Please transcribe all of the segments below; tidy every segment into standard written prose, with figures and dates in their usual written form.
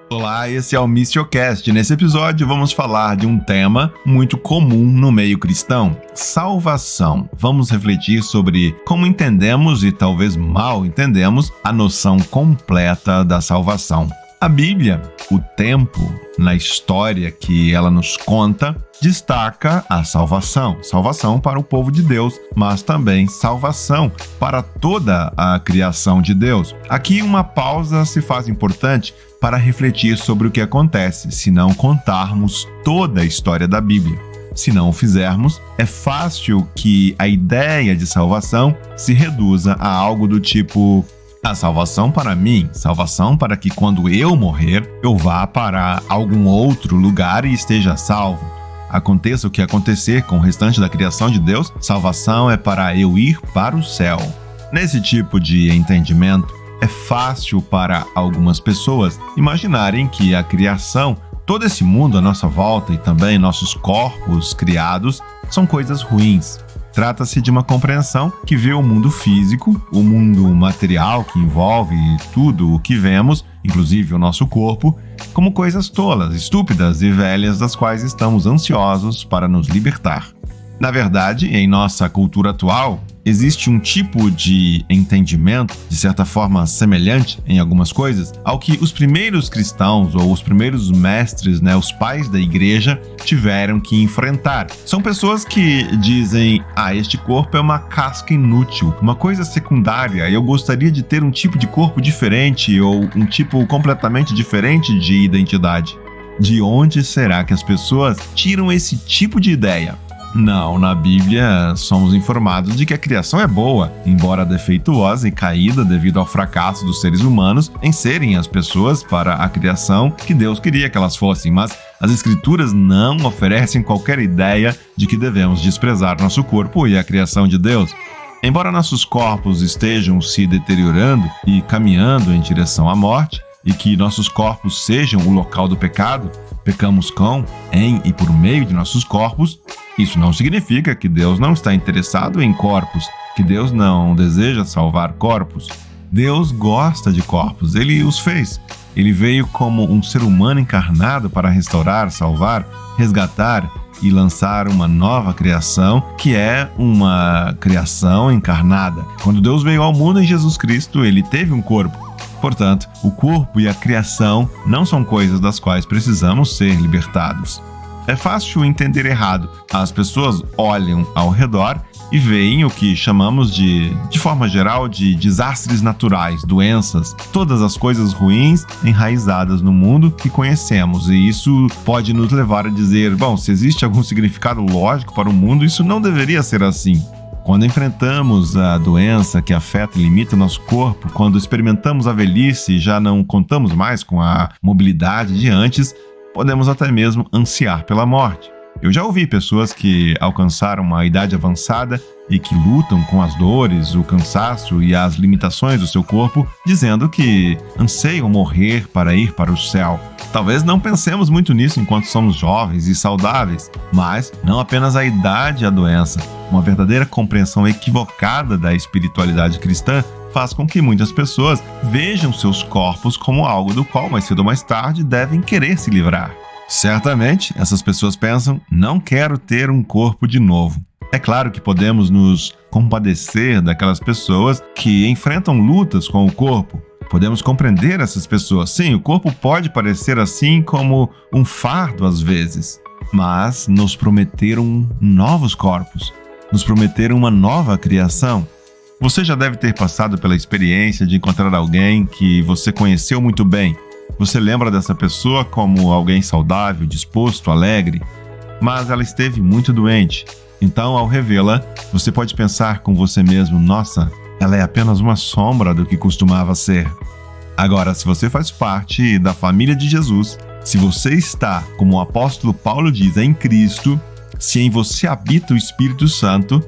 Olá, esse é o Mistiocast. Nesse episódio vamos falar de um tema muito comum no meio cristão: salvação. Vamos refletir sobre como entendemos e talvez mal entendemos a noção completa da salvação. A Bíblia, o tempo na história que ela nos conta, destaca a salvação. Salvação para o povo de Deus, mas também salvação para toda a criação de Deus. Aqui uma pausa se faz importante para refletir sobre o que acontece se não contarmos toda a história da Bíblia. Se não o fizermos, é fácil que a ideia de salvação se reduza a algo do tipo: a salvação para mim, salvação para que quando eu morrer, eu vá para algum outro lugar e esteja salvo. Aconteça o que acontecer com o restante da criação de Deus, salvação é para eu ir para o céu. Nesse tipo de entendimento, é fácil para algumas pessoas imaginarem que a criação, todo esse mundo à nossa volta e também nossos corpos criados, são coisas ruins. Trata-se de uma compreensão que vê o mundo físico, o mundo material que envolve tudo o que vemos, inclusive o nosso corpo, como coisas tolas, estúpidas e velhas das quais estamos ansiosos para nos libertar. Na verdade, em nossa cultura atual, existe um tipo de entendimento, de certa forma semelhante em algumas coisas, ao que os primeiros cristãos ou os primeiros mestres, os pais da igreja, tiveram que enfrentar. São pessoas que dizem: este corpo é uma casca inútil, uma coisa secundária, eu gostaria de ter um tipo de corpo diferente ou um tipo completamente diferente de identidade. De onde será que as pessoas tiram esse tipo de ideia? Não, na Bíblia somos informados de que a criação é boa, embora defeituosa e caída devido ao fracasso dos seres humanos em serem as pessoas para a criação que Deus queria que elas fossem, mas as Escrituras não oferecem qualquer ideia de que devemos desprezar nosso corpo e a criação de Deus. Embora nossos corpos estejam se deteriorando e caminhando em direção à morte, e que nossos corpos sejam o local do pecado, pecamos com, em e por meio de nossos corpos, isso não significa que Deus não está interessado em corpos, que Deus não deseja salvar corpos. Deus gosta de corpos, Ele os fez. Ele veio como um ser humano encarnado para restaurar, salvar, resgatar e lançar uma nova criação, que é uma criação encarnada. Quando Deus veio ao mundo em Jesus Cristo, Ele teve um corpo. Portanto, o corpo e a criação não são coisas das quais precisamos ser libertados. É fácil entender errado. As pessoas olham ao redor e veem o que chamamos de forma geral, de desastres naturais, doenças, todas as coisas ruins enraizadas no mundo que conhecemos. E isso pode nos levar a dizer: se existe algum significado lógico para o mundo, isso não deveria ser assim. Quando enfrentamos a doença que afeta e limita o nosso corpo, quando experimentamos a velhice e já não contamos mais com a mobilidade de antes, podemos até mesmo ansiar pela morte. Eu já ouvi pessoas que alcançaram uma idade avançada e que lutam com as dores, o cansaço e as limitações do seu corpo, dizendo que anseiam morrer para ir para o céu. Talvez não pensemos muito nisso enquanto somos jovens e saudáveis, mas não apenas a idade e a doença. Uma verdadeira compreensão equivocada da espiritualidade cristã faz com que muitas pessoas vejam seus corpos como algo do qual mais cedo ou mais tarde devem querer se livrar. Certamente, essas pessoas pensam: não quero ter um corpo de novo. É claro que podemos nos compadecer daquelas pessoas que enfrentam lutas com o corpo. Podemos compreender essas pessoas. Sim, o corpo pode parecer assim como um fardo às vezes, mas nos prometeram novos corpos, nos prometeram uma nova criação. Você já deve ter passado pela experiência de encontrar alguém que você conheceu muito bem. Você lembra dessa pessoa como alguém saudável, disposto, alegre, mas ela esteve muito doente. Então, ao revê-la, você pode pensar com você mesmo: nossa, ela é apenas uma sombra do que costumava ser. Agora, se você faz parte da família de Jesus, se você está, como o apóstolo Paulo diz, em Cristo, se em você habita o Espírito Santo,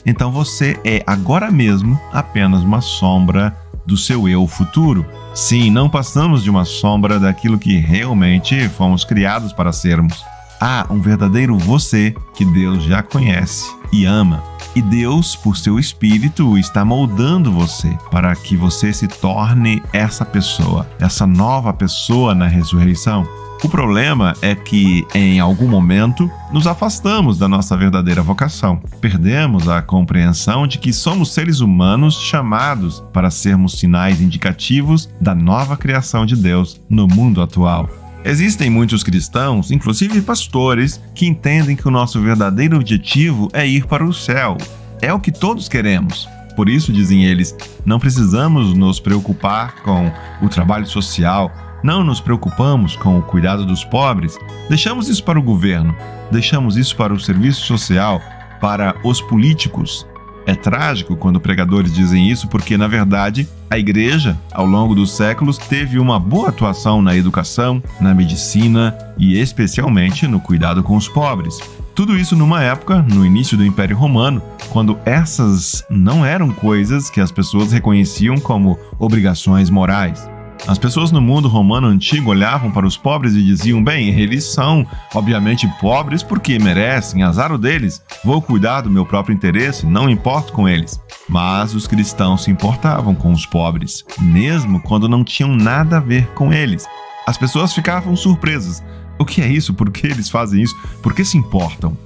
então você é agora mesmo apenas uma sombra do seu eu futuro. Sim, não passamos de uma sombra daquilo que realmente fomos criados para sermos. Há um verdadeiro você que Deus já conhece e ama. E Deus, por seu Espírito, está moldando você para que você se torne essa pessoa, essa nova pessoa na ressurreição. O problema é que, em algum momento, nos afastamos da nossa verdadeira vocação. Perdemos a compreensão de que somos seres humanos chamados para sermos sinais indicativos da nova criação de Deus no mundo atual. Existem muitos cristãos, inclusive pastores, que entendem que o nosso verdadeiro objetivo é ir para o céu. É o que todos queremos. Por isso, dizem eles, não precisamos nos preocupar com o trabalho social, não nos preocupamos com o cuidado dos pobres, deixamos isso para o governo, deixamos isso para o serviço social, para os políticos. É trágico quando pregadores dizem isso porque, na verdade, a igreja, ao longo dos séculos, teve uma boa atuação na educação, na medicina e especialmente no cuidado com os pobres. Tudo isso numa época, no início do Império Romano, quando essas não eram coisas que as pessoas reconheciam como obrigações morais. As pessoas no mundo romano antigo olhavam para os pobres e diziam, bem, eles são obviamente pobres porque merecem, azar o deles, vou cuidar do meu próprio interesse, não importo com eles. Mas os cristãos se importavam com os pobres, mesmo quando não tinham nada a ver com eles. As pessoas ficavam surpresas. O que é isso? Por que eles fazem isso? Por que se importam?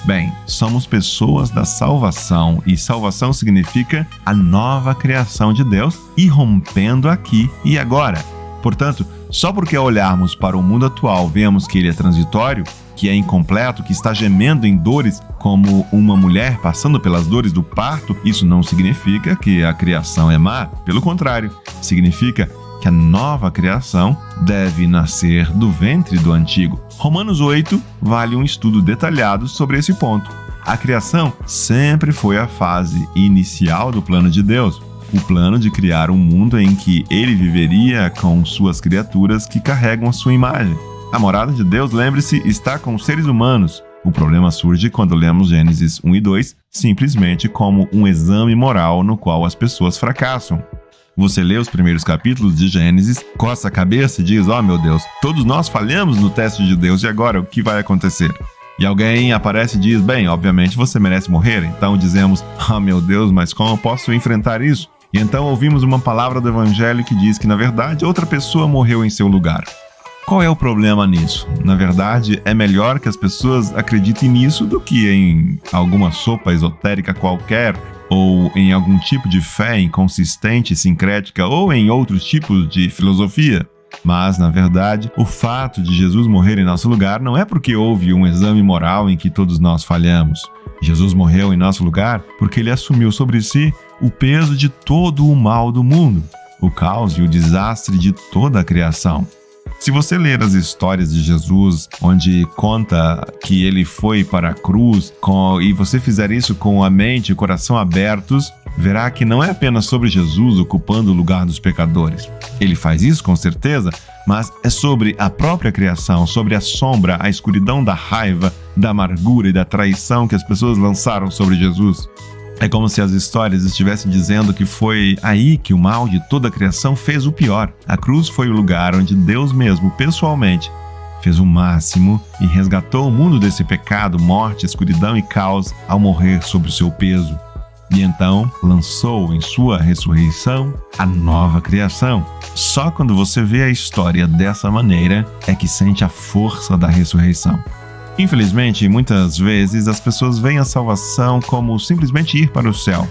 Bem, somos pessoas da salvação e salvação significa a nova criação de Deus irrompendo aqui e agora. Portanto, só porque ao olharmos para o mundo atual vemos que ele é transitório, que é incompleto, que está gemendo em dores como uma mulher passando pelas dores do parto, isso não significa que a criação é má. Pelo contrário, significa que a nova criação deve nascer do ventre do antigo. Romanos 8 vale um estudo detalhado sobre esse ponto. A criação sempre foi a fase inicial do plano de Deus, o plano de criar um mundo em que ele viveria com suas criaturas que carregam a sua imagem. A morada de Deus, lembre-se, está com os seres humanos. O problema surge quando lemos Gênesis 1 e 2 simplesmente como um exame moral no qual as pessoas fracassam. Você lê os primeiros capítulos de Gênesis, coça a cabeça e diz, meu Deus, todos nós falhamos no teste de Deus e agora o que vai acontecer? E alguém aparece e diz, bem, obviamente você merece morrer. Então dizemos, meu Deus, mas como eu posso enfrentar isso? E então ouvimos uma palavra do Evangelho que diz que, na verdade, outra pessoa morreu em seu lugar. Qual é o problema nisso? Na verdade, é melhor que as pessoas acreditem nisso do que em alguma sopa esotérica qualquer, ou em algum tipo de fé inconsistente, sincrética, ou em outros tipos de filosofia. Mas, na verdade, o fato de Jesus morrer em nosso lugar não é porque houve um exame moral em que todos nós falhamos. Jesus morreu em nosso lugar porque ele assumiu sobre si o peso de todo o mal do mundo, o caos e o desastre de toda a criação. Se você ler as histórias de Jesus, onde conta que ele foi para a cruz, e você fizer isso com a mente e o coração abertos, verá que não é apenas sobre Jesus ocupando o lugar dos pecadores. Ele faz isso com certeza, mas é sobre a própria criação, sobre a sombra, a escuridão da raiva, da amargura e da traição que as pessoas lançaram sobre Jesus. É como se as histórias estivessem dizendo que foi aí que o mal de toda a criação fez o pior. A cruz foi o lugar onde Deus mesmo, pessoalmente, fez o máximo e resgatou o mundo desse pecado, morte, escuridão e caos ao morrer sob o seu peso. E então lançou em sua ressurreição a nova criação. Só quando você vê a história dessa maneira é que sente a força da ressurreição. Infelizmente, muitas vezes as pessoas veem a salvação como simplesmente ir para o céu.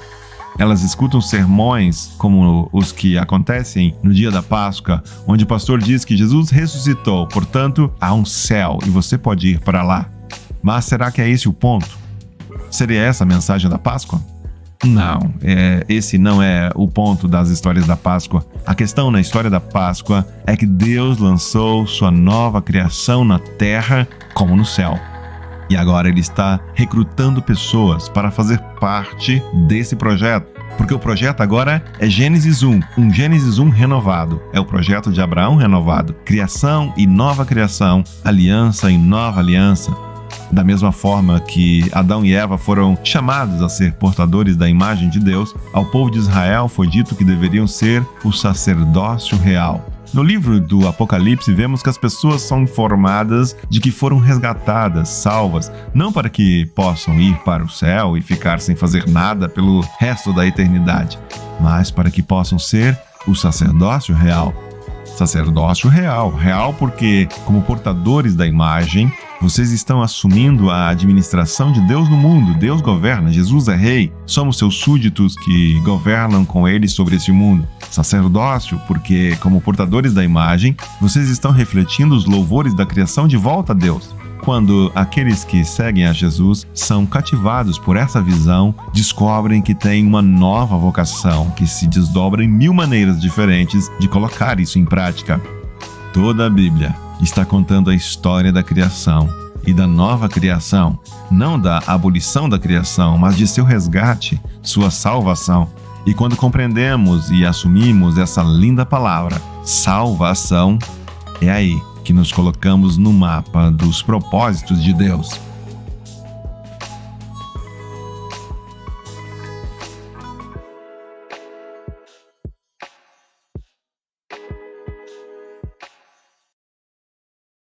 Elas escutam sermões como os que acontecem no dia da Páscoa, onde o pastor diz que Jesus ressuscitou, portanto, há um céu e você pode ir para lá. Mas será que é esse o ponto? Seria essa a mensagem da Páscoa? Não, esse não é o ponto das histórias da Páscoa. A questão na história da Páscoa é que Deus lançou sua nova criação na terra como no céu. E agora ele está recrutando pessoas para fazer parte desse projeto. Porque o projeto agora é Gênesis 1, um Gênesis 1 renovado. É o projeto de Abraão renovado. Criação e nova criação, aliança e nova aliança. Da mesma forma que Adão e Eva foram chamados a ser portadores da imagem de Deus, ao povo de Israel foi dito que deveriam ser o sacerdócio real. No livro do Apocalipse, vemos que as pessoas são informadas de que foram resgatadas, salvas, não para que possam ir para o céu e ficar sem fazer nada pelo resto da eternidade, mas para que possam ser o sacerdócio real. Sacerdócio real porque, como portadores da imagem, vocês estão assumindo a administração de Deus no mundo. Deus governa, Jesus é rei. Somos seus súditos que governam com ele sobre esse mundo. Sacerdócio, porque, como portadores da imagem, vocês estão refletindo os louvores da criação de volta a Deus. Quando aqueles que seguem a Jesus são cativados por essa visão, descobrem que têm uma nova vocação que se desdobra em 1000 maneiras diferentes de colocar isso em prática. Toda a Bíblia está contando a história da criação e da nova criação, não da abolição da criação, mas de seu resgate, sua salvação. E quando compreendemos e assumimos essa linda palavra, salvação, é aí que nos colocamos no mapa dos propósitos de Deus.